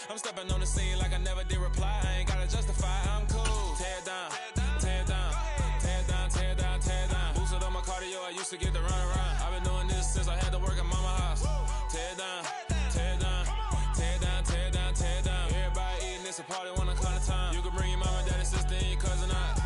I'm stepping on the scene like I never did reply. I ain't gotta justify, I'm cool. Tear down, tear down, tear down, tear down, tear down. Boosted on my cardio, I used to get to run around. I've been doing this since I had to work at mama house. Tear down, tear down, tear down, tear down, tear down. Everybody eating, it's a party, one o'clock of time. You can bring your mama, daddy, sister, and your cousin out.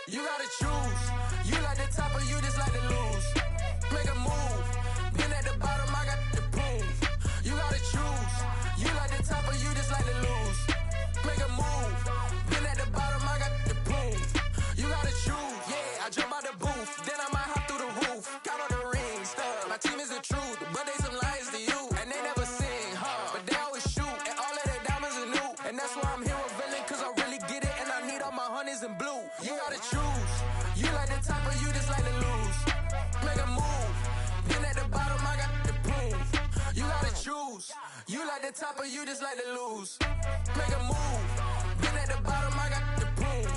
You gotta choose. You like the top or you just like to lose. Make a move. Been at the bottom, I got the proof. You gotta choose. You like the top or you just like to lose. Make a move. Been at the bottom, I got the proof. You gotta choose. Yeah, I jump out the booth. Then I might hop through the roof. Got all the rings, stuff. My team is the truth, but they some liars to you. And they never sing, but they always shoot. And all of their diamonds are new. And that's why I'm here revealing, cause I really get it. And I need all my honeys in blue. You gotta choose. You like the top or you just like to lose. Make a move. Been at the bottom, I got the proof. You gotta choose. You like the top or you just like to lose. Make a move. Been at the bottom, I got the proof.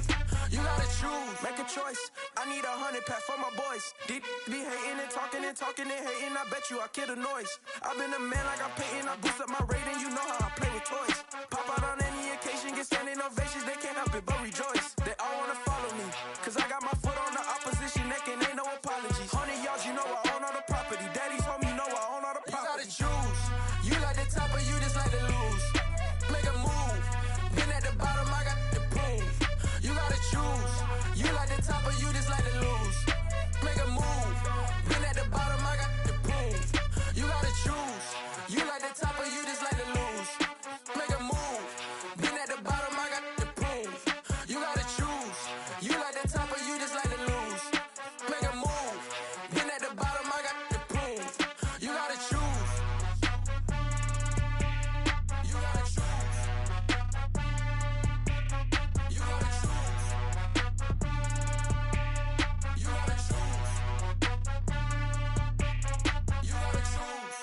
You gotta choose. Make a choice. I need 100 pack for my boys. Deep be hating and talking and talking and hating. I bet you I kill the noise. I've been a man like I'm Peyton. I boost up my rating. You know how I play with toys. Pop out on any occasion, get standing ovations. They can't help it but rejoice. They all wanna follow me, cause I got my foot on the opposition neck and ain't no apologies. 100 yards, you know I own all the property. Daddy's home, you know I own all the property. You gotta choose. You like the top or you just like to lose. Make a move. Been at the bottom, I got the proof. You gotta choose. You like the top or you just like to lose. Make a move. Been at the bottom, I got the proof. You gotta choose. You like the top or you just like to lose. Make a move. Been at the bottom, I got the proof. You gotta choose. You like the top or you just like to lose. Make a move. Been at the bottom, I got the proof. You gotta choose. You gotta choose. You gotta choose. You gotta choose. You gotta choose.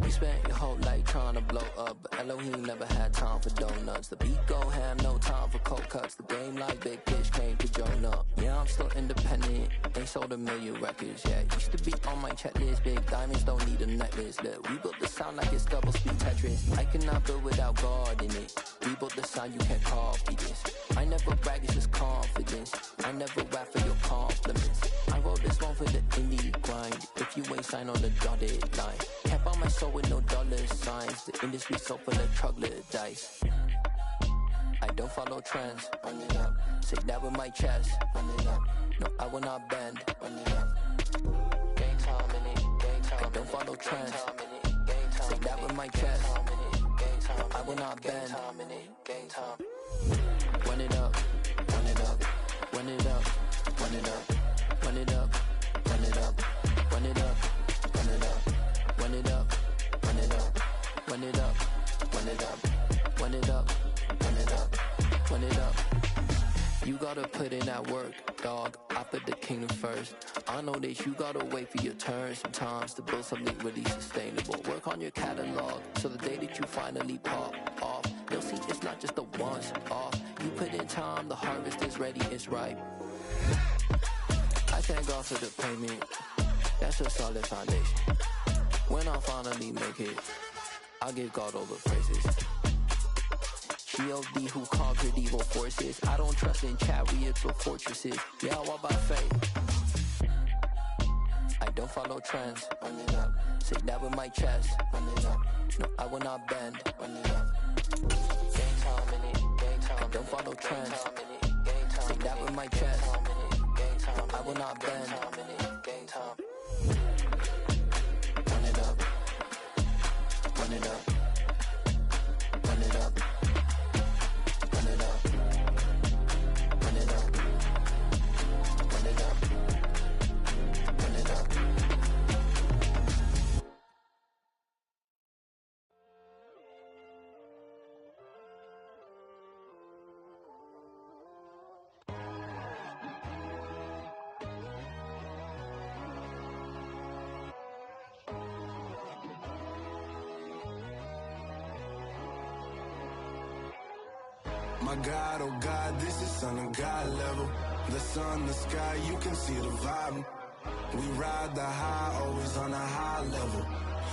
We spent your whole life trying to blow up, but Elohim never had time for donuts. The beat go ham, no time for cold cuts. The game like Big Fish came to Jonah. Yeah, I'm still independent, ain't sold a million records yet. Used to be on my checklist, big diamonds don't need a necklace. Look, we built the sound like it's double speed Tetris. I cannot build without God in it. We built the sound, you can't copy this. I never brag, it's just confidence. I never rap for your compliments. I wrote this one for the indie grind. If you ain't signed on the dotted line, can't buy my soul with no dollar signs. The industry so full of troglodytes. I don't follow trends. Run it up. Say that with my chest. Run it up. No, I will not bend. Run it up. Game time in it. Game time. I don't follow trends. Say that with my chest. No, I will not bend. Game time. Run it up. Run it up. Run it up. Run it up. Run it up. Run it up. Run it up. Run it up. Run it up. Run it up. Run it up. Run it up. Run it up. Run it up. Run it up. You gotta put in that work, dog. I put the kingdom first. I know that you gotta wait for your turn sometimes to build something really sustainable. Work on your catalog so the day that you finally pop off, you'll see it's not just a once off. You put in time, the harvest is ready, it's ripe. I thank God for the payment. That's a solid foundation. When I finally make it, I'll give God all the praises. G.O.D. who conquered evil forces. I don't trust in chariots or fortresses. Yeah, I walk by faith. I don't follow trends. Run it up. Say that with my chest. Run it up. No, I will not bend. Run it up. Gang time in it. Gang time. I don't follow trends. Say that with my chest. No, I will not bend. Gang time. Run it up. Run it up. Run it up. Run it up. Run it up. Run it up. Run it up. My God, oh God, this is Son of God level. The sun, the sky, you can see the vibe. We ride the high, always on a high level.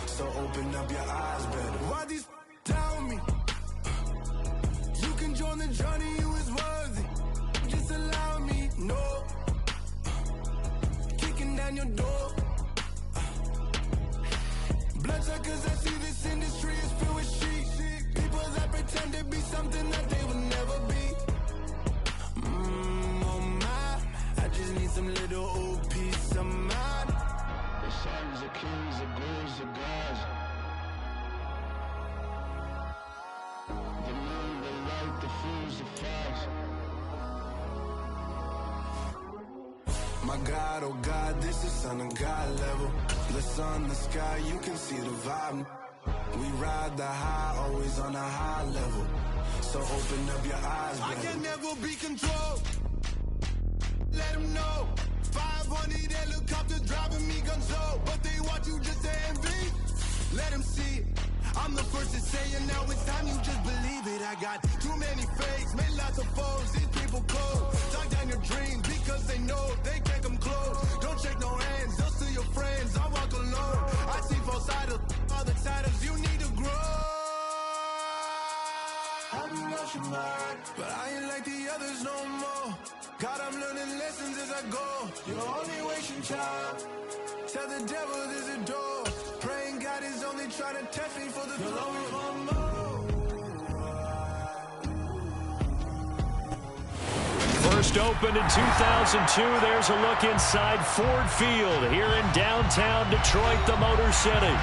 So open up your eyes better. Why these tell me? You can join the journey, you is worthy. Just allow me, no. Kicking down your door. Bloodsuckers, I see this industry is filled with sheep. People that pretend to be something that they will never be. Oh my, I just need some little old peace of mind. The sons are kings, the ghouls are gods. The moon, the light, the fools, the facts. My God, oh God, this is Son of God level. The sun, the sky, you can see the vibe. We ride the high, always on a high level. So open up your eyes, baby. I can never be controlled. Let them know. 500 helicopters driving me gonzo. But they want you just to envy. Let them see it. I'm the first to say it, now it's time you just believe it. I got too many fakes, made lots of foes. These people cold. Talk down your dreams because they know they can't come close. Don't shake no hands, they'll steal your friends. I walk alone. I see false idols, all the titles you need to grow. Have you lost your mind? But I ain't like the others no more. God, I'm learning lessons as I go. You're only wasting time. Tell the devil there's a door. Praying God is only trying to test me for the glory of more. First opened in 2002. There's a look inside Ford Field here in downtown Detroit, the Motor City.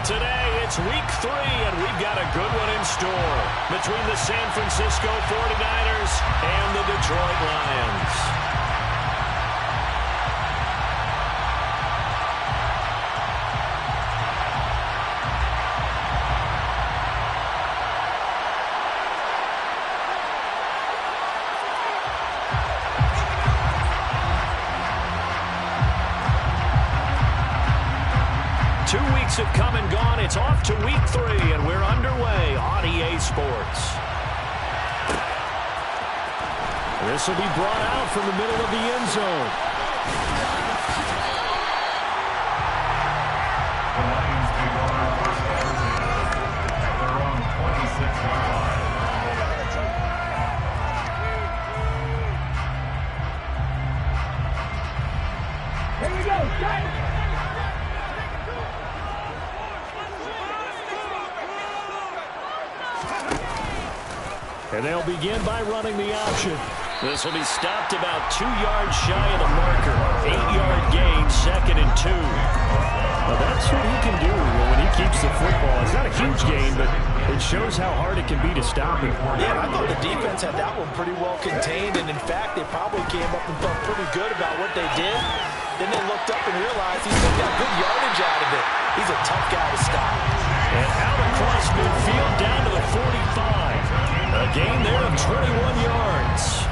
Today, it's week 3, and we've got a good one in store between the San Francisco 49ers and the Detroit Lions. Have come and gone. It's off to week 3, and we're underway on EA Sports. This will be brought out from the middle of the end zone. The Lions take on our first down at their own 26-yard line. Here we go. And they'll begin by running the option. This will be stopped about 2 yards shy of the marker. 8-yard gain, 2nd and 2. Well, that's what he can do when he keeps the football. It's not a huge gain, but it shows how hard it can be to stop him. Yeah, I thought the defense had that one pretty well contained, and in fact, they probably came up and felt pretty good about what they did. Then they looked up and realized he still got good yardage out of it. He's a tough guy to stop. And out across midfield down to the 45. A gain there of 21 yards.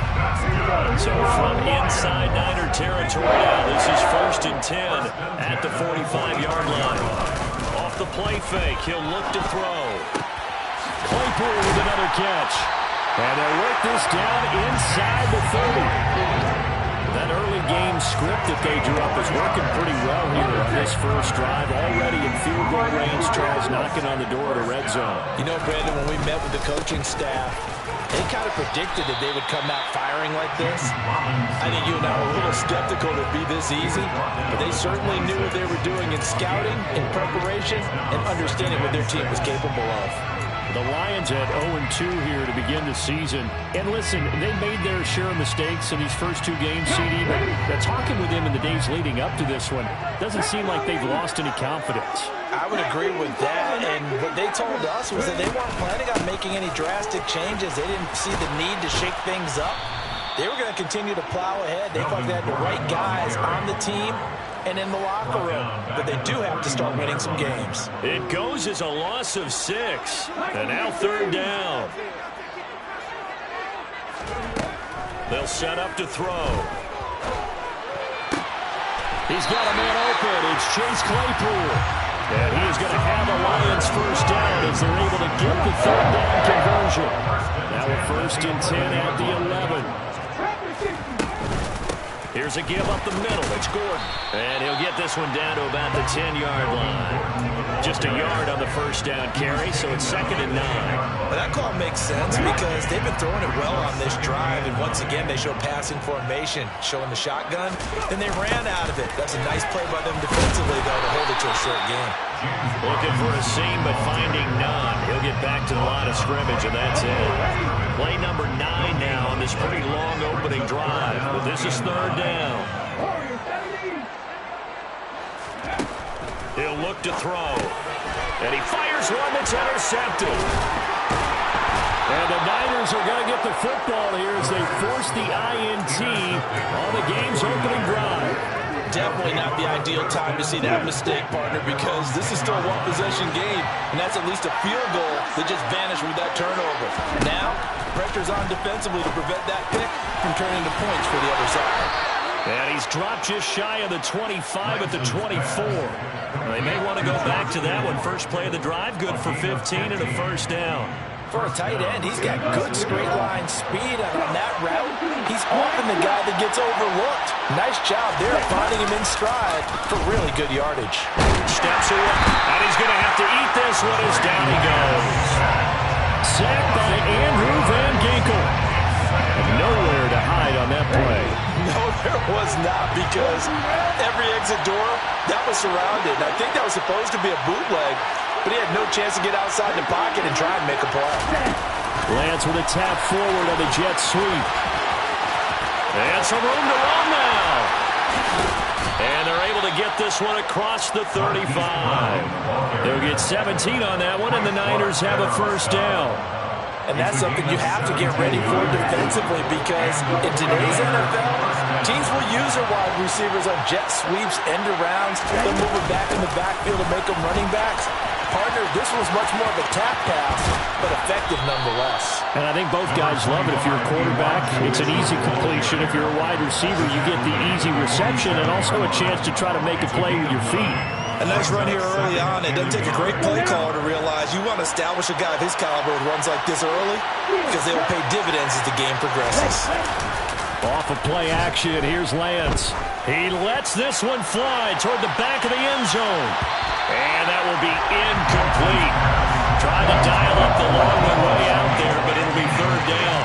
So from inside Niner territory now, this is 1st and 10 at the 45-yard line. Off the play fake, he'll look to throw. Claypool with another catch. And they'll work this down inside the 30. That that early game script that they drew up is working pretty well here on this first drive. Already in field goal range, Charles, knocking on the door to red zone. You know, Brandon, when we met with the coaching staff, they kind of predicted that they would come out firing like this. I think you and I were a little skeptical it would be this easy, but they certainly knew what they were doing in scouting, in preparation, and understanding what their team was capable of. The Lions at 0-2 here to begin the season. And listen, they made their share of mistakes in these first two games, CD, but talking with them in the days leading up to this one, doesn't seem like they've lost any confidence. I would agree with that, and what they told us was that they weren't planning on making any drastic changes. They didn't see the need to shake things up. They were going to continue to plow ahead. They thought they had the right guys on the team and in the locker room, but they do have to start winning some games. It goes as a loss of 6, and now third down. They'll set up to throw. He's got a man open. It's Chase Claypool. And he is going to have the Lions first down as they're able to get the third down conversion. Now a 1st and 10 at the 11. Here's a give up the middle. It's Gordon. And he'll get this one down to about the 10-yard line. Just a yard on the first down carry, so it's 2nd and 9. Well, that call makes sense because they've been throwing it well on this drive, and once again they show passing formation, showing the shotgun. Then they ran out of it. That's a nice play by them defensively, though, to hold it to a short game. Looking for a seam, but finding none. He'll get back to the line of scrimmage, and that's it. Play number 9 now on this pretty long opening drive, but this is third down. He'll look to throw, and he fires one that's intercepted. And the Niners are going to get the football here as they force the INT on the game's opening drive. Definitely not the ideal time to see that mistake, partner, because this is still a one-possession game, and that's at least a field goal that just vanished with that turnover. Now, pressure's on defensively to prevent that pick from turning to points for the other side. And he's dropped just shy of the 25 at the 24. They may want to go back to that one. First play of the drive, good for 15 and a first down. For a tight end, he's got good straight line speed, and on that route, he's often the guy that gets overlooked. Nice job there finding him in stride for really good yardage. Steps away, and he's going to have to eat this one as down he goes. Sacked by Andrew Van Ginkel. Nowhere to hide on that play. No, there was not, because every exit door, that was surrounded. And I think that was supposed to be a bootleg, but he had no chance to get outside the pocket and try and make a play. Lance with a tap forward on the jet sweep. And some room to run now. And they're able to get this one across the 35. They'll get 17 on that one, and the Niners have a first down. And that's something you have to get ready for defensively, because in today's NFL, teams will use their wide receivers on jet sweeps, end arounds. They'll move them back in the backfield and make them running backs. Partner, this was much more of a tap pass, but effective nonetheless. And I think both guys love it. If you're a quarterback, it's an easy completion. If you're a wide receiver, you get the easy reception and also a chance to try to make a play with your feet. A nice run here early on. It doesn't take a great play caller to realize you want to establish a guy of his caliber with runs like this early, because they will pay dividends as the game progresses. Off of play action, here's Lance. He lets this one fly toward the back of the end zone. And that will be incomplete. Trying to dial up the long one way out there, but it'll be third down.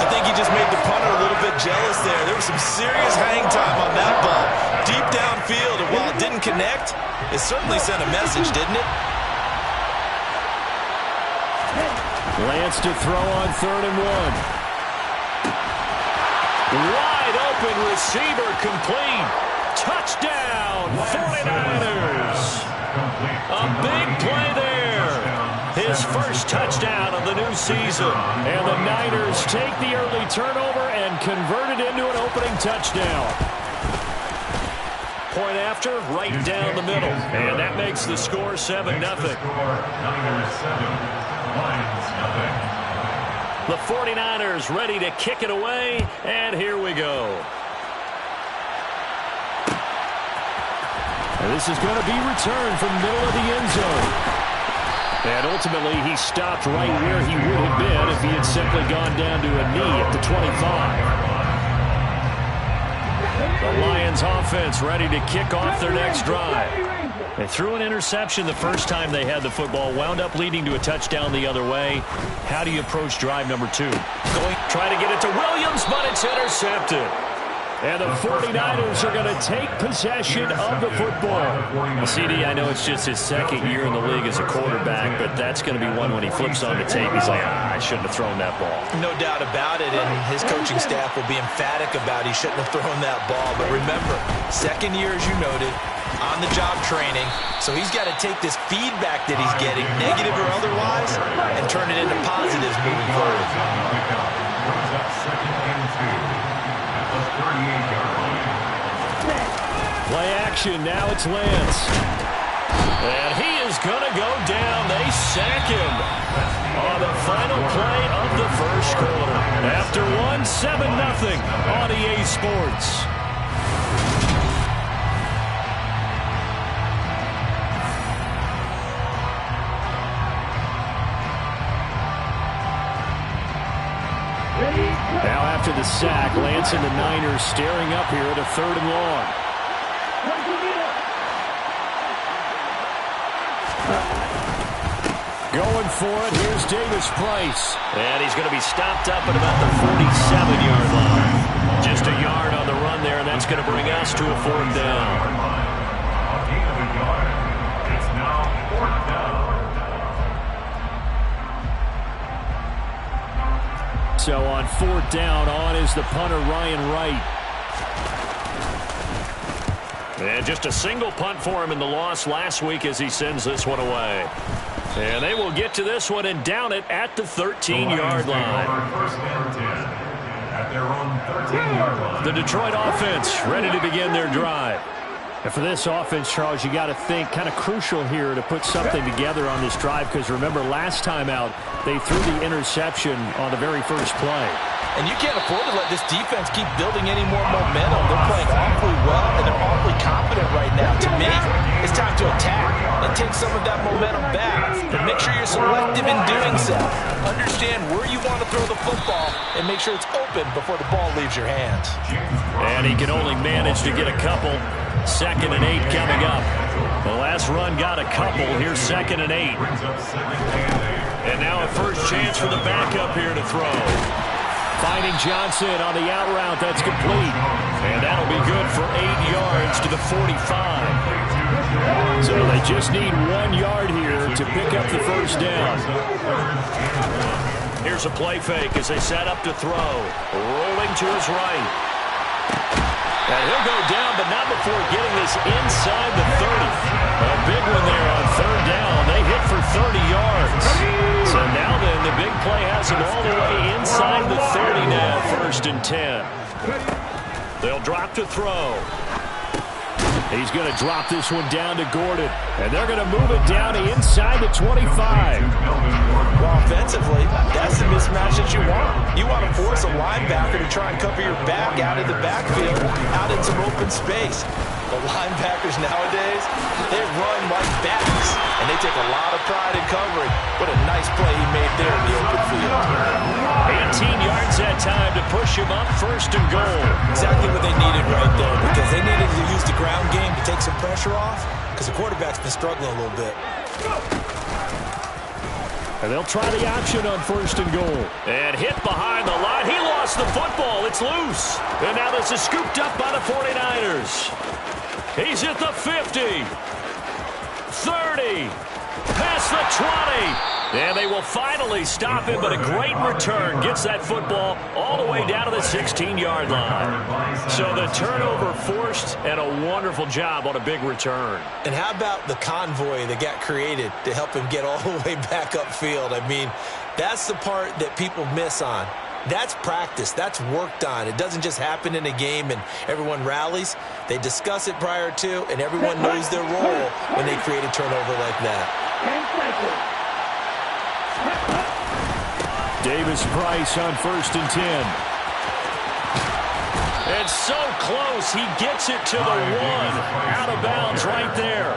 I think he just made the punter a little bit jealous there. There was some serious hang time on that ball. Deep downfield, and while it didn't connect, it certainly sent a message, didn't it? Lance to throw on 3rd and 1. Wide open receiver, complete. Touchdown, 49ers. A big play there. His first touchdown of the new season. And the Niners take the early turnover and convert it into an opening touchdown. Point after, right down the middle. And that makes the score 7-0. Niners 7, Lions nothing. The 49ers ready to kick it away, and here we go. And this is going to be returned from the middle of the end zone. And ultimately, he stopped right where he would have been if he had simply gone down to a knee at the 25. The Lions offense ready to kick off their next drive. They threw an interception the first time they had the football, wound up leading to a touchdown the other way. How do you approach drive number 2? Try to get it to Williams, but it's intercepted. And the 49ers are going to take possession of the football. CD, I know it's just his second year in the league as a quarterback, but that's going to be one when he flips on the tape. He's like, I shouldn't have thrown that ball. No doubt about it, and his coaching staff will be emphatic about he shouldn't have thrown that ball. But remember, second year, as you noted, on-the-job training, so he's got to take this feedback that he's getting, negative or otherwise, and turn it into positives moving forward. Play action, now it's Lance. And he is going to go down. They sack him on the final play of the first quarter. After 7-0 on EA Sports. Now after the sack, Lance and the Niners staring up here at a 3rd and long. Going for it, here's Davis Price. And he's going to be stopped up at about the 47-yard line. Just a yard on the run there, and that's going to bring us to a 4th down. It's now 4th down. So on 4th down, on is the punter, Ryan Wright. And just a single punt for him in the loss last week as he sends this one away. And they will get to this one and down it at the 13-yard line. At their own 13-yard line. The Detroit offense ready to begin their drive. And for this offense, Charles, you got to think kind of crucial here to put something together on this drive, because remember last time out they threw the interception on the very first play. And you can't afford to let this defense keep building any more momentum. They're playing awfully well, and they're awfully confident right now. To me, it's time to attack and take some of that momentum back. And make sure you're selective in doing so. Understand where you want to throw the football and make sure it's open before the ball leaves your hands. And he can only manage to get a couple. 2nd and 8 coming up. The last run got a couple. Here's 2nd and 8. And now a first chance for the backup here to throw. Finding Johnson on the out route. That's complete. And that'll be good for 8 yards to the 45. So they just need 1 yard here to pick up the first down. Here's a play fake as they set up to throw. Rolling to his right. And he'll go down, but not before getting this inside the 30. A big one there on 3rd down. They hit for 30 yards. So now then, the big play has him all the way inside the 30 now, 1st and 10. They'll drop to throw. He's going to drop this one down to Gordon. And they're going to move it down to inside the 25. Well, offensively, that's the mismatch that you want. You want to force a linebacker to try and cover your back out of the backfield, out in some open space. The linebackers nowadays, they run like backs, and they take a lot of pride in covering. What a nice play he made there in the open field. 18 yards that time to push him up, 1st and goal. Exactly what they needed right there, because they needed to use the ground game to take some pressure off, because the quarterback's been struggling a little bit. And they'll try the option on 1st and goal. And hit behind the line. He lost the football. It's loose. And now this is scooped up by the 49ers. He's at the 50. 30. Past the 20. And they will finally stop him, but a great return gets that football all the way down to the 16-yard line. So the turnover forced, and a wonderful job on a big return. And how about the convoy that got created to help him get all the way back upfield? I mean, that's the part that people miss on. That's practice. That's worked on. It doesn't just happen in a game and everyone rallies. They discuss it prior to, and everyone knows their role when they create a turnover like that. Davis Price on 1st and 10. And so close, he gets it to the 1. Out of bounds right there.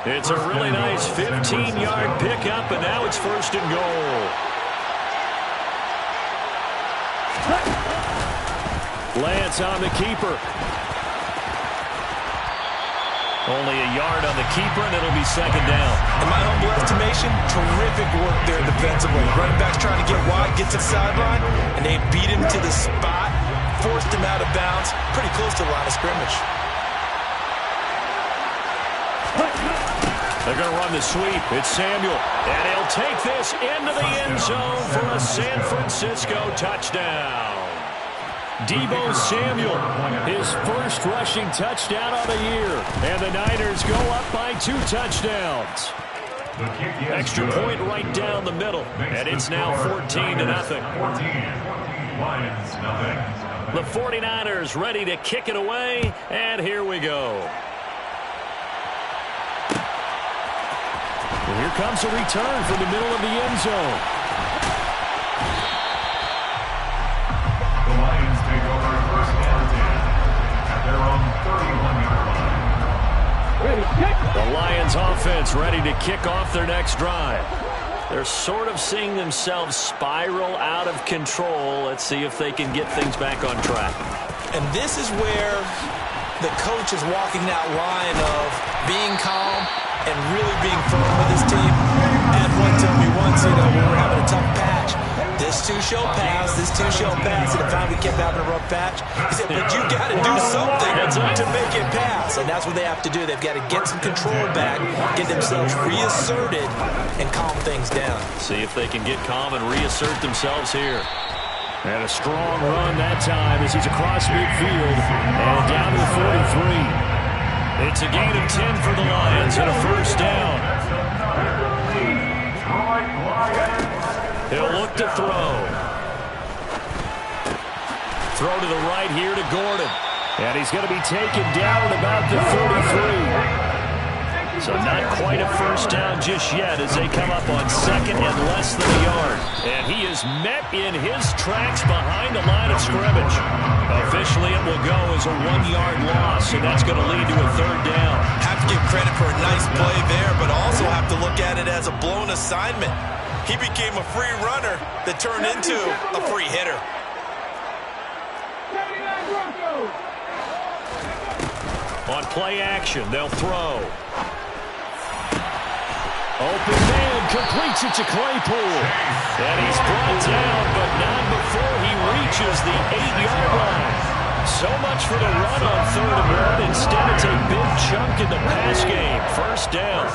It's a really nice 15-yard pickup, and now it's 1st and goal. Lance on the keeper. Only a yard on the keeper, and it'll be second down. In my humble estimation, terrific work there defensively. Running back's trying to get wide, get to the sideline, and they beat him to the spot, forced him out of bounds, pretty close to the line of scrimmage. They're going to run the sweep. It's Samuel. And he'll take this into the end zone for a San Francisco touchdown. Deebo Samuel, his first rushing touchdown of the year. And the Niners go up by 2 touchdowns. Extra point right down the middle. And it's now 14-0. The 49ers ready to kick it away. And here we go. Well, here comes a return from the middle of the end zone. The Lions take over first and 10 at their own 31-yard line. The Lions offense ready to kick off their next drive. They're sort of seeing themselves spiral out of control. Let's see if they can get things back on track. And this is where the coach is walking that line of being calm and really being firm with his team. And one told me once, when we were having a tough patch, this too shall pass, this too shall pass. And if we kept having a rough patch, he said, but you got to do something to make it pass. And that's what they have to do. They've got to get some control back, get themselves reasserted, and calm things down. See if they can get calm and reassert themselves here. And a strong run that time as he's across midfield and down to the 43. It's a gain of 10 for the Lions and a first down. He'll look to throw. Throw to the right here to Gordon. And he's going to be taken down at about the 43. So not quite a first down just yet as they come up on second and less than a yard. And he is met in his tracks behind the line of scrimmage. Officially, it will go as a 1-yard loss, and that's going to lead to a third down. Have to give credit for a nice play there, but also have to look at it as a blown assignment. He became a free runner that turned into a free hitter. On play action, they'll throw. Open man completes it to Claypool. And he's brought down, but not before he reaches the 8-yard line. So much for the run on 3rd and 1. Instead, it's a big chunk in the pass game. First down.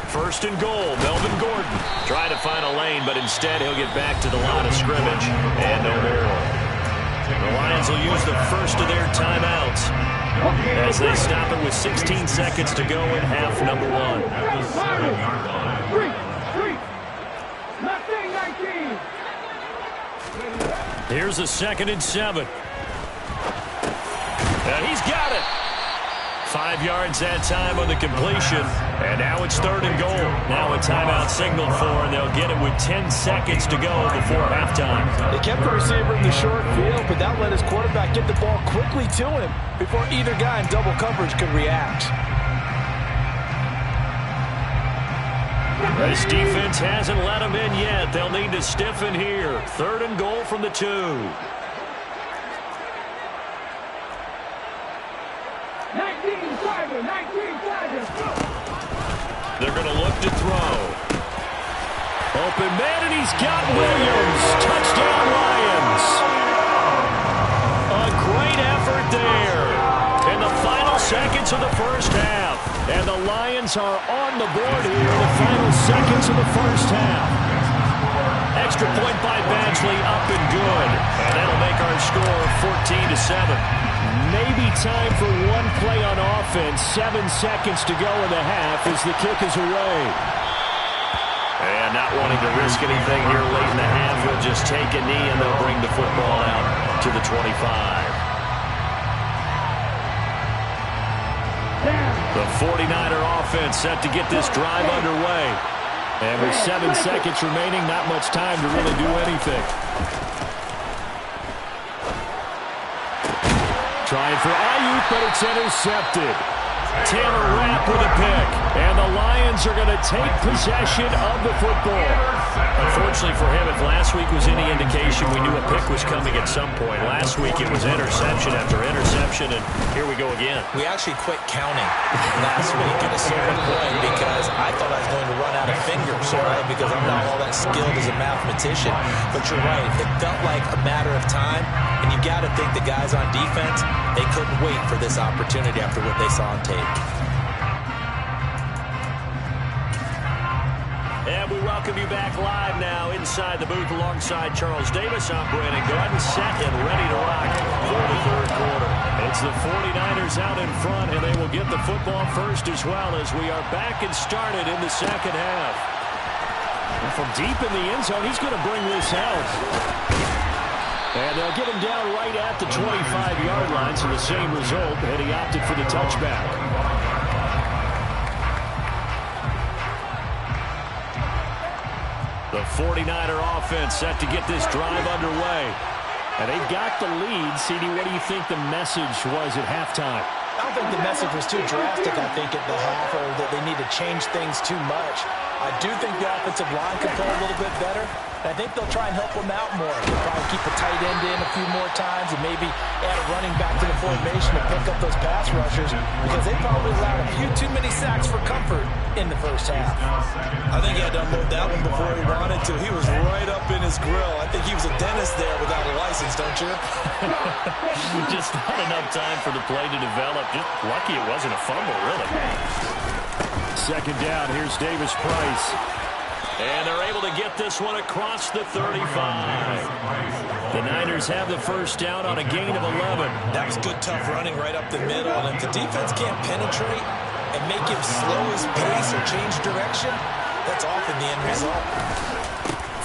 First and goal, Melvin Gordon. Trying to find a lane, but instead he'll get back to the line of scrimmage. And no more. The Lions will use the first of their timeouts as they stop it with 16 seconds to go in half number 1. Here's a 2nd and 7. And he's got it. 5 yards that time on the completion. And now it's 3rd and goal. Now a timeout signaled for, and they'll get it with 10 seconds to go before halftime. They kept the receiver in the short field, but that let his quarterback get the ball quickly to him before either guy in double coverage could react. This defense hasn't let them in yet. They'll need to stiffen here. 3rd and goal from the 2. They're going to look to throw. Open man, and he's got Williams. Touchdown, Lions. A great effort there in the final seconds of the first half. And the Lions are on the board here in the final seconds of the first half. Extra point by Badgley, up and good. And that'll make our score 14-7. Maybe time for one play on offense. 7 seconds to go in the half as the kick is away. And not wanting to risk anything here late in the half, he'll just take a knee and they'll bring the football out to the 25. The 49er offense set to get this drive underway. And with 7 seconds remaining, not much time to really do anything. Trying for Ayuk, but it's intercepted. Taylor Rapp with a pick. And the the Lions are going to take possession of the football. Unfortunately for him, if last week was any indication, we knew a pick was coming at some point. Last week it was interception after interception, and here we go again. We actually quit counting last week at a certain point because I thought I was going to run out of fingers, right? Because I'm not all that skilled as a mathematician. But you're right. It felt like a matter of time, and you got to think the guys on defense, they couldn't wait for this opportunity after what they saw on tape. And we welcome you back live now inside the booth alongside Charles Davis. I'm Brandon Gaudin, set and ready to rock for the third quarter. It's the 49ers out in front, and they will get the football first as well as we are back and started in the second half. And from deep in the end zone, he's going to bring this out. And they'll get him down right at the 25-yard line, so the same result, and he opted for the touchback. The 49er offense set to get this drive underway. And they've got the lead. CD, what do you think the message was at halftime? I don't think the message was too drastic, I think, at the half, or that they need to change things too much. I do think the offensive line can play a little bit better. And I think they'll try and help them out more. They'll probably keep a tight end in a few more times and maybe add a running back to the formation to pick up those pass rushers because they probably allowed a few too many sacks for comfort in the first half. I think he had to unload that one before he wanted to. He was right up in his grill. I think he was a dentist there without a license, don't you? Just not enough time for the play to develop. Just lucky it wasn't a fumble, really. Second down, here's Davis Price. And they're able to get this one across the 35. The Niners have the first down on a gain of 11. That was good, tough running right up the middle. And if the defense can't penetrate and make him slow his pace or change direction, that's often the end result.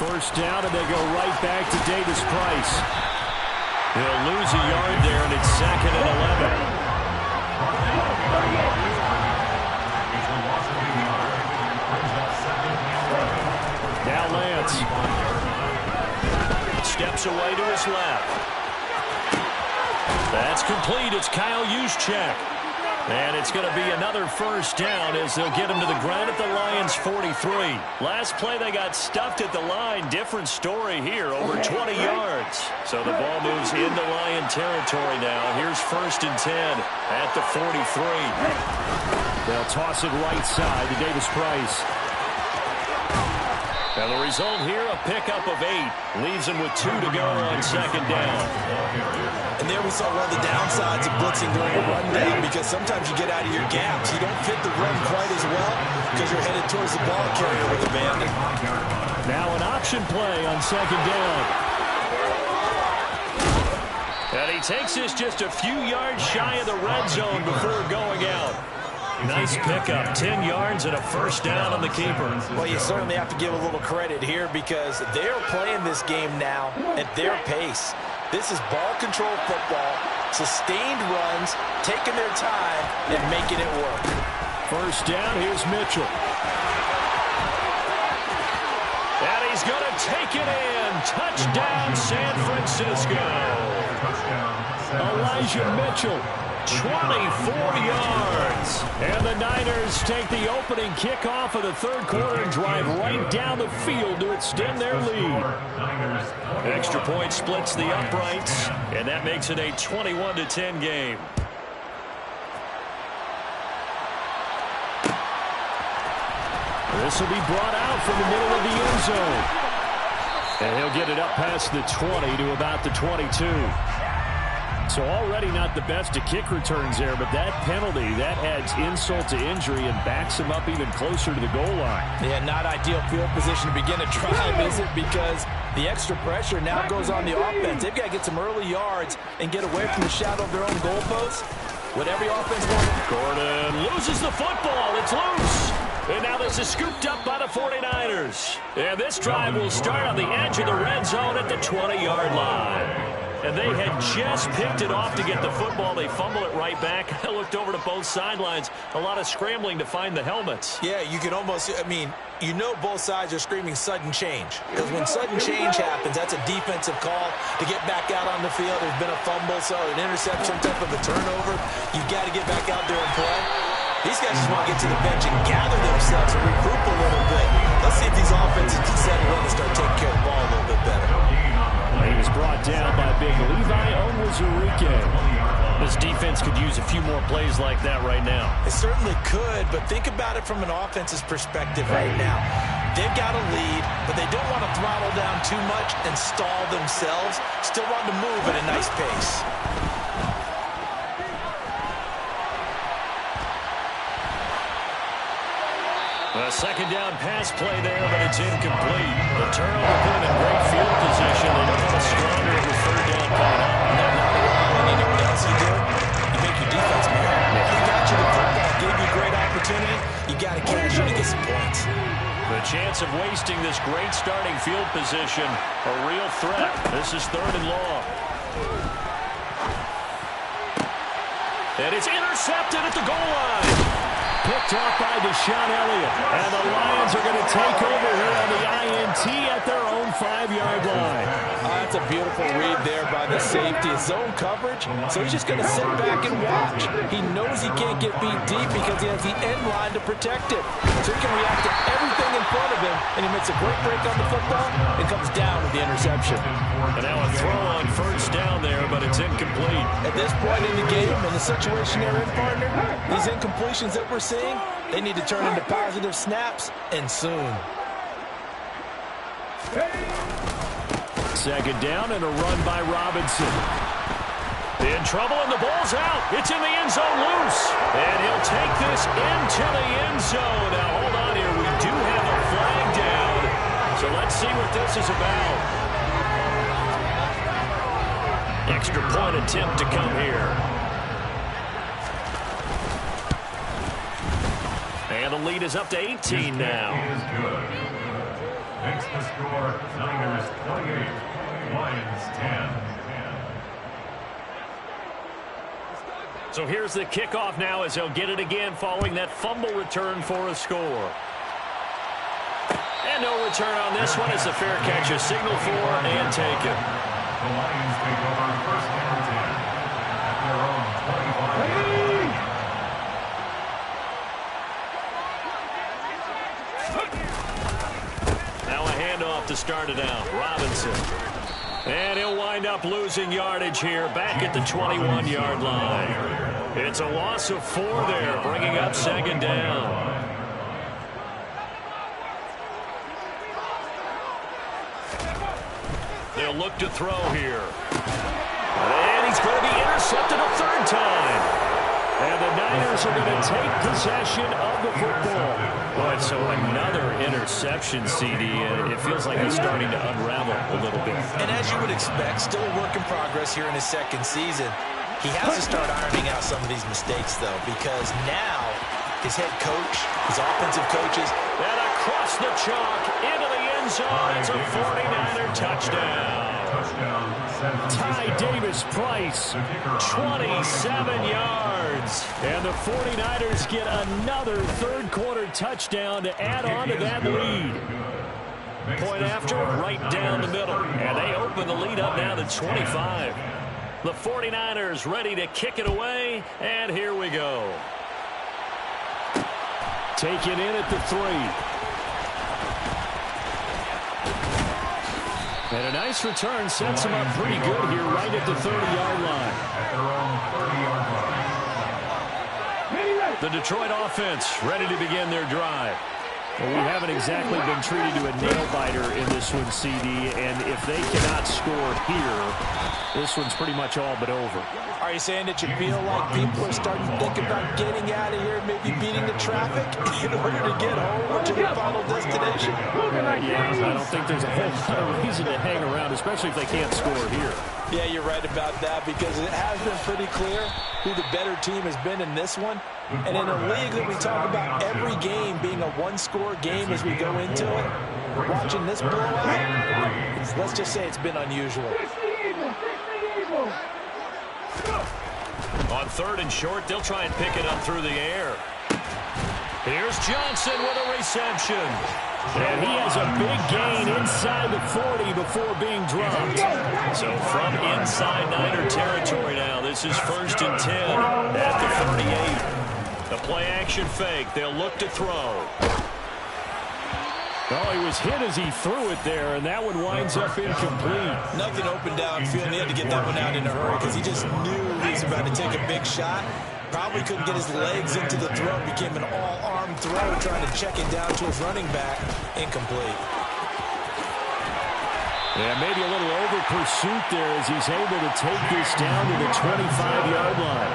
First down, and they go right back to Davis Price. He'll lose a yard there, and it's second and 11. Now Lance steps away to his left. That's complete. It's Kyle Juszczyk. And it's going to be another first down as they'll get him to the ground at the Lions' 43. Last play they got stuffed at the line. Different story here, over 20 yards. So the ball moves into Lion territory now. Here's first and 10 at the 43. They'll toss it right side to Davis Price. And the result here, a pickup of 8. Leaves him with 2 to go on second down. And there we saw one of the downsides of blitzing during a rundown because sometimes you get out of your gaps. You don't fit the run quite as well because you're headed towards the ball carrier with a bandit. Now an option play on second down. And he takes this just a few yards shy of the red zone before going out. Nice pickup, 10 yards and a first down on the keeper. Well, you certainly have to give a little credit here because they're playing this game now at their pace. This is ball control football, sustained runs, taking their time, and making it work. First down, here's Mitchell. And he's going to take it in. Touchdown, San Francisco. Elijah Mitchell. 24 yards. And the Niners take the opening kickoff of the third quarter and drive right down the field to extend their lead. Extra point splits the uprights, and that makes it a 21-10 game. This will be brought out from the middle of the end zone. And he'll get it up past the 20 to about the 22. So already not the best of kick returns there, but that penalty, that adds insult to injury and backs him up even closer to the goal line. Yeah, not ideal field position to begin a drive, is it? Because the extra pressure now goes on the offense. They've got to get some early yards and get away from the shadow of their own goalposts. What every offense wants. Gordon loses the football. It's loose. And now this is scooped up by the 49ers. And this drive will start on the edge of the red zone at the 20-yard line. And they had just picked it off to get the football. They fumble it right back. I looked over to both sidelines. A lot of scrambling to find the helmets. Yeah, you can almost, I mean, you know both sides are screaming sudden change. Because when sudden change happens, that's a defensive call to get back out on the field. There's been a fumble, so an interception, some type of a turnover. You've got to get back out there and play. These guys just want to get to the bench and gather themselves and regroup a little bit. Let's see if these offenses can settle in and start taking care of the ball a little bit better. He was brought down by big Levi Onwuzurike. This defense could use a few more plays like that right now. It certainly could, but think about it from an offense's perspective right now. They've got a lead, but they don't want to throttle down too much and stall themselves. Still want to move at a nice pace. A second down pass play there, but it's incomplete. The turnover put him in great field position. They don't want to squander it with third down coming up. You know what else you do? You make your defense mad. He got you the football, gave you a great opportunity. You got to cash in to get some points. The chance of wasting this great starting field position, a real threat. This is third and long. And it's intercepted at the goal line. Picked off by Deshaun Elliott. And the Lions are going to take over here on the INT at their own 5-yard line. That's a beautiful read there by the safety. It's zone coverage, so he's just going to sit back and watch. He knows he can't get beat deep because he has the end line to protect it. So he can react to everything in front of him, and he makes a great break on the football and comes down with the interception. And now a throw on first down there, but it's incomplete. At this point in the game, in the situation they're in, partner, these incompletions that we're seeing, they need to turn into positive snaps, and soon. Second down and a run by Robinson. In trouble and the ball's out. It's in the end zone loose. And he'll take this into the end zone. Now hold on here. We do have a flag down. So let's see what this is about. Extra point attempt to come here. And the lead is up to 18 now. Is good. Makes the score Niners 28, Lions 10. So here's the kickoff now as he'll get it again following that fumble return for a score. And no return on this one. It's a fair catch, a signal for, and taken. The Lions take over first and 10 at their own 25. Now a handoff to start it out. Robinson. And he'll wind up losing yardage here back at the 21-yard line. It's a loss of 4 there, bringing up second down. They'll look to throw here. And he's going to be intercepted a third time. And the Niners are going to take possession of the football. Boy, so another interception, CD. It feels like he's starting to unravel a little bit. And as you would expect, still a work in progress here in his second season. He has to start ironing out some of these mistakes, though, because now his head coach, his offensive coaches, and across the chalk into the end zone. It's a 49er touchdown. Ty Davis-Price, 27 yards. And the 49ers get another third-quarter touchdown to add on to that lead. Point after, right down the middle. And they open the lead up now to 25. The 49ers ready to kick it away, and here we go. Taken in at the 3. And a nice return sets him up pretty good here right at the 30-yard line. At their own 30-yard line. The Detroit offense ready to begin their drive. Well, we haven't exactly been treated to a nail-biter in this one, CD, and if they cannot score here, this one's pretty much all but over. Are you saying that you feel like people are starting to think about getting out of here, maybe beating the traffic in order to get home or to their final destination? Yeah, I don't think there's a whole lot of reason to hang around, especially if they can't score here. Yeah, you're right about that because it has been pretty clear who the better team has been in this one. And in a league that we talk about every game being a one-score game as we go into it, watching this blowout, let's just say it's been unusual. On third and short, they'll try and pick it up through the air. Here's Johnson with a reception. And he has a big gain inside the 40 before being dropped. So from inside Niner territory now, this is first and 10 at the 38. The play-action fake. They'll look to throw. Oh, he was hit as he threw it there, and that one winds up incomplete. Nothing open downfield. He had to get that one out in a hurry because he just knew he was about to take a big shot. Probably couldn't get his legs into the throw. Became an all-arm throw, trying to check it down to his running back. Incomplete. Yeah, maybe a little over pursuit there as he's able to take this down to the 25-yard line.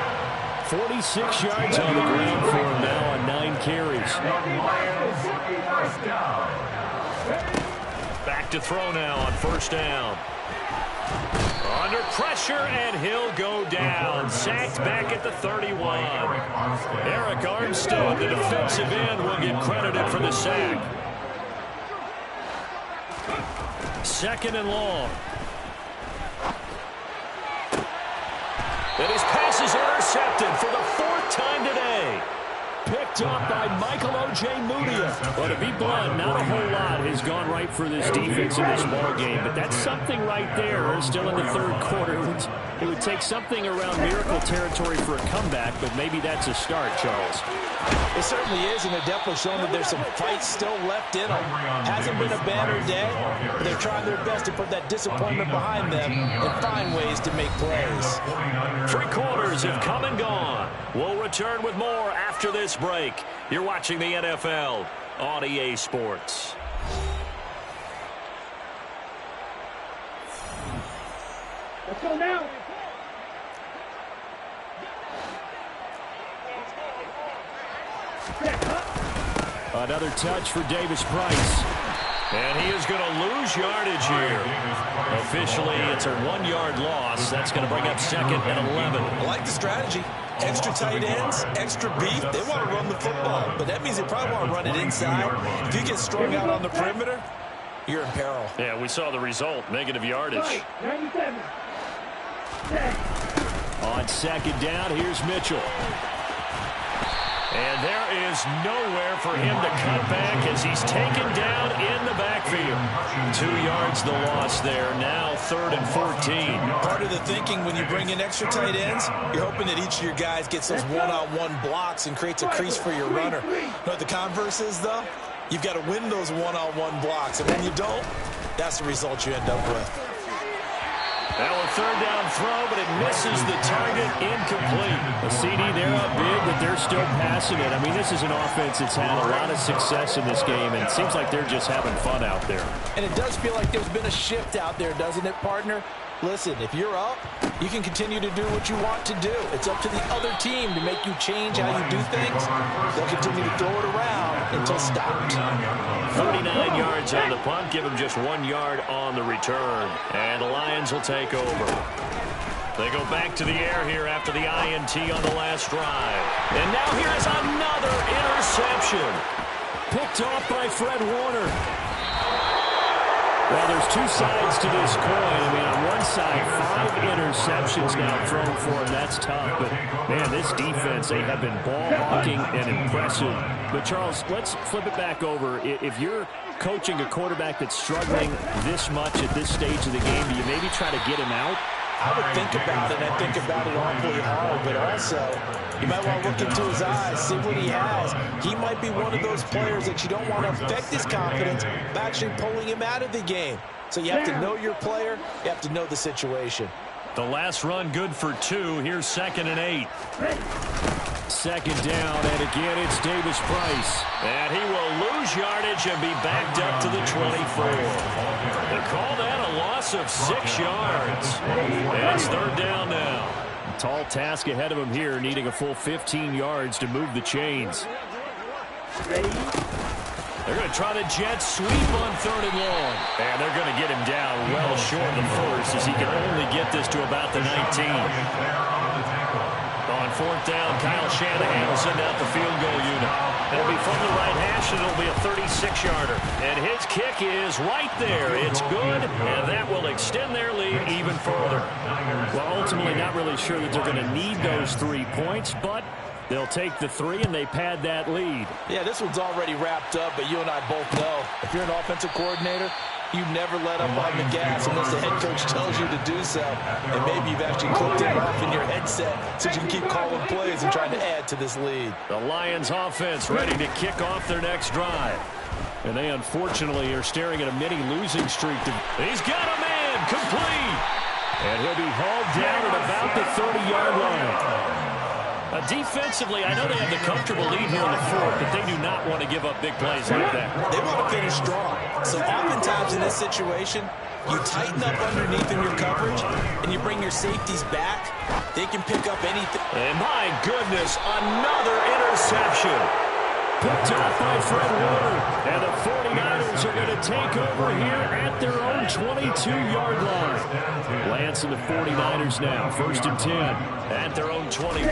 46 yards on the ground for him now on 9 carries. Back to throw now on first down. Under pressure, and he'll go down. Sacked back at the 31. Eric Armstead, the defensive end, will get credited for the sack. Second and long. And his pass is intercepted for the 4th time today. Picked up by Michael Ojemudia. But to be blunt, not a whole lot has gone right for this defense in this ball game. But that's something right there. Still in the 3rd quarter. It would take something around miracle territory for a comeback, but maybe that's a start, Charles. It certainly is, and they're definitely showing that there's some fight still left in them. Hasn't been a banner day, but they're trying their best to put that disappointment behind them and find ways to make plays. 3 quarters have come and gone. We'll return with more after this break. You're watching the NFL on EA Sports. Let's go now. Another touch for Davis Price. And he is going to lose yardage here. Officially, it's a 1-yard loss. That's going to bring up 2nd and 11. I like the strategy. Extra tight ends, extra beef. They want to run the football, but that means they probably want to run it inside. If you get strung out on the perimeter, you're in peril. Yeah, we saw the result. Negative yardage. 97. On 2nd down, here's Mitchell. And there is nowhere for him to cut back as he's taken down in the backfield. 2 yards the loss there. Now 3rd and 14. Part of the thinking when you bring in extra tight ends, you're hoping that each of your guys gets those one-on-one blocks and creates a crease for your runner. You know what the converse is, though? You've got to win those one-on-one blocks. And when you don't, that's the result you end up with. Now a 3rd down throw, but it misses the target. Incomplete. A CD, they're up big, but they're still passing it. I mean, this is an offense that's had a lot of success in this game, and it seems like they're just having fun out there. And it does feel like there's been a shift out there, doesn't it, partner? Listen, if you're up, you can continue to do what you want to do. It's up to the other team to make you change how you do things. They'll continue to throw it around until stopped. 39 yards on the punt. Give them just 1 yard on the return. And the Lions will take over. They go back to the air here after the INT on the last drive. And now here is another interception. Picked off by Fred Warner. Well, there's 2 sides to this coin. I mean, on one side, 5 interceptions now thrown for him. That's tough. But, man, this defense, they have been ball hawking and impressive. But, Charles, let's flip it back over. If you're coaching a quarterback that's struggling this much at this stage of the game, do you maybe try to get him out? I would think about it. I think about it awfully hard, but also you might want to look into his eyes, see what he has. He might be one of those players that you don't want to affect his confidence by actually pulling him out of the game. So you have to know your player. You have to know the situation. The last run good for 2. Here's 2nd and 8. 2nd down, and again it's Davis Price. And he will lose yardage and be backed up to the 24. They call that a loss of 6 yards. And it's 3rd down now. Tall task ahead of him here, needing a full 15 yards to move the chains. They're going to try the jet sweep on 3rd and long. And they're going to get him down well short of the first as he can only get this to about the 19. On 4th down, Kyle Shanahan will send out the field goal unit. It'll be from the right hash, and it'll be a 36-yarder. And his kick is right there. It's good, and that will extend their lead even further. Well, ultimately, not really sure that they're going to need those 3 points, but they'll take the 3, and they pad that lead. Yeah, this one's already wrapped up, but you and I both know if you're an offensive coordinator, you never let up on the gas unless the head coach tells you to do so. And maybe you've actually clicked it off in your headset so you can keep calling plays and trying to add to this lead. The Lions offense ready to kick off their next drive. And they unfortunately are staring at a mini losing streak. He's got a man complete. And he'll be hauled down at about the 30-yard line. Defensively, I know they have the comfortable lead here in the fourth, but they do not want to give up big plays like that. They want to finish strong. So oftentimes in this situation, you tighten up underneath in your coverage, and you bring your safeties back. They can pick up anything. And my goodness, another interception. Picked off by Fred Warner. And the 49ers are going to take over here at their own 22-yard line. Lance and the 49ers now, 1st and 10 at their own 22.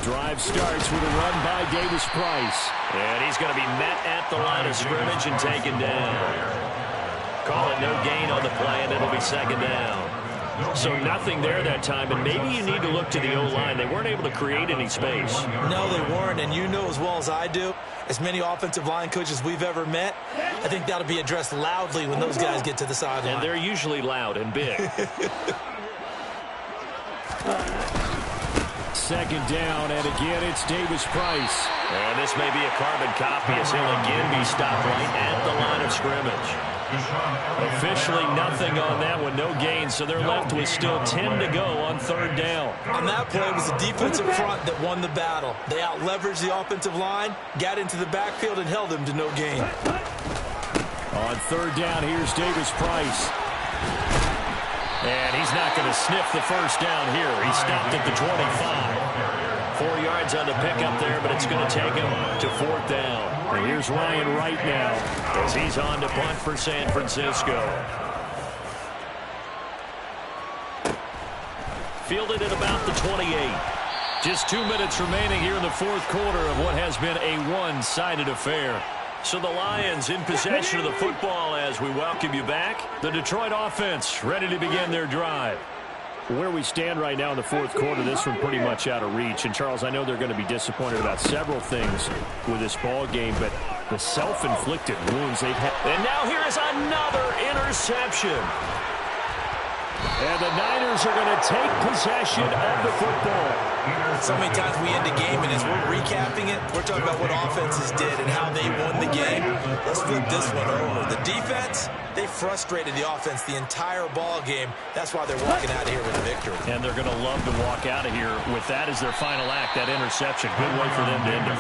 Drive starts with a run by Davis Price. And he's going to be met at the line of scrimmage and taken down. Call it no gain on the play, and it'll be 2nd down. So nothing there that time, and maybe you need to look to the O-line. They weren't able to create any space. No, they weren't, and you know as well as I do, as many offensive line coaches we've ever met, I think that'll be addressed loudly when those guys get to the sideline. And they're usually loud and big. 2nd down, and again it's Davis Price. And this may be a carbon copy as he'll again be stopped right at the line of scrimmage. Officially nothing on that one, no gain, so they're left with still 10 to go on 3rd down. On that play, it was the defensive front that won the battle. They out-leveraged the offensive line, got into the backfield, and held them to no gain. On 3rd down, here's Davis Price. And he's not going to sniff the 1st down here. He stopped at the 25. 4 yards on the pickup there, but it's going to take him to 4th down. And here's Ryan Wright now as he's on to punt for San Francisco. Fielded at about the 28. Just 2 minutes remaining here in the 4th quarter of what has been a one-sided affair. So the Lions in possession of the football as we welcome you back. The Detroit offense ready to begin their drive. Where we stand right now in the 4th quarter, this one pretty much out of reach. And, Charles, I know they're going to be disappointed about several things with this ball game, but the self-inflicted wounds they've had. And now here is another interception. And the Niners are going to take possession of the football. So many times we end a game, and as we're recapping it, we're talking about what offenses did and how they won the game. Let's flip this one over. The defense, they frustrated the offense the entire ball game. That's why they're walking out of here with a victory. And they're going to love to walk out of here with that as their final act, that interception. Good way for them to end it.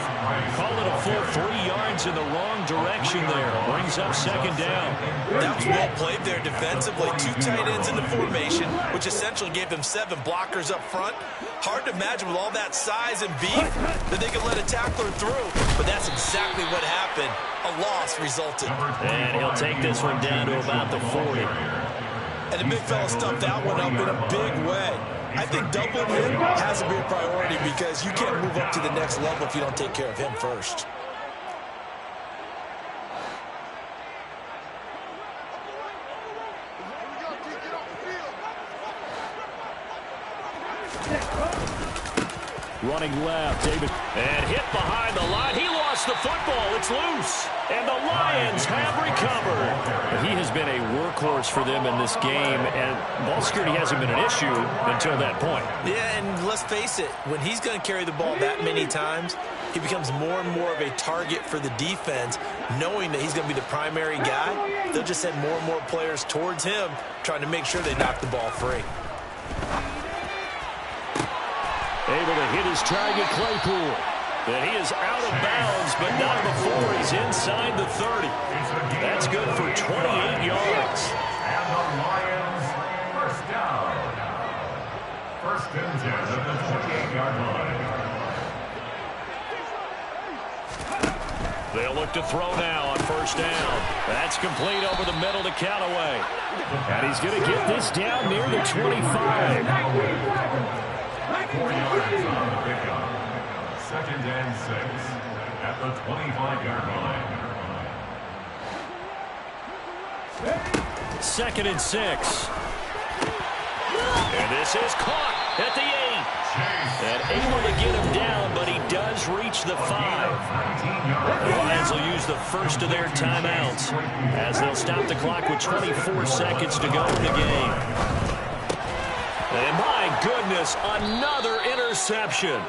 Call it a full 3 yards in the wrong direction there. Brings up 2nd down. That was well played there defensively. 2 tight ends in the formation, which essentially gave them 7 blockers up front. Hard to imagine with all that size and beef that they could let a tackler through, but that's exactly what happened. A loss resulted. And he'll take this one down to about the 40. And the big fella stuffed that one up in a big way. I think doubling him has to be a priority because you can't move up to the next level if you don't take care of him first. Running left, David. And hit behind the line. He lost the football. It's loose. And the Lions have recovered. He has been a workhorse for them in this game, and ball security hasn't been an issue until that point. Yeah, and let's face it, when he's going to carry the ball that many times, he becomes more and more of a target for the defense, knowing that he's going to be the primary guy. They'll just send more and more players towards him, trying to make sure they knock the ball free. Able to hit his target, Claypool. And he is out of bounds, but not before he's inside the 30. That's good for 28 yards. And the Lions, 1st down. 1st and 10 at the 28-yard line. They'll look to throw now on 1st down. That's complete over the middle to Callaway. And he's going to get this down near the 25. 4 yards on the pickup. 2nd and 6 at the 25-yard line. 2nd and 6. And this is caught at the 8. And able to get him down, but he does reach the 5. The Lions will use the first of their timeouts as they'll stop the clock with 24 seconds to go in the game. And my goodness, another interception.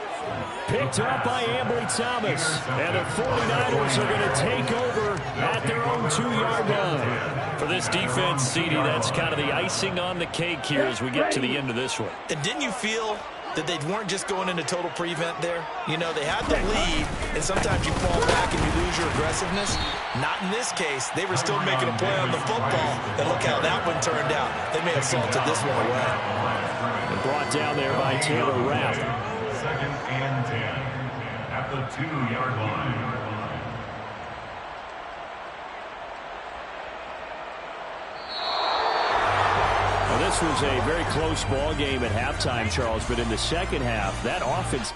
Picked up by Ambry Thomas. And the 49ers are going to take over at their own 2-yard line. For this defense, CD, that's kind of the icing on the cake here as we get to the end of this one. And didn't you feel that they weren't just going into total prevent there? You know, they had the lead, and sometimes you fall back and you lose your aggressiveness. Not in this case. They were still making a play on the football, and look how that one turned out. They may have salted this one away. And brought down there by Taylor Rapp. 2nd and 10 at the 2-yard line. Well, this was a very close ball game at halftime, Charles, but in the second half, that offense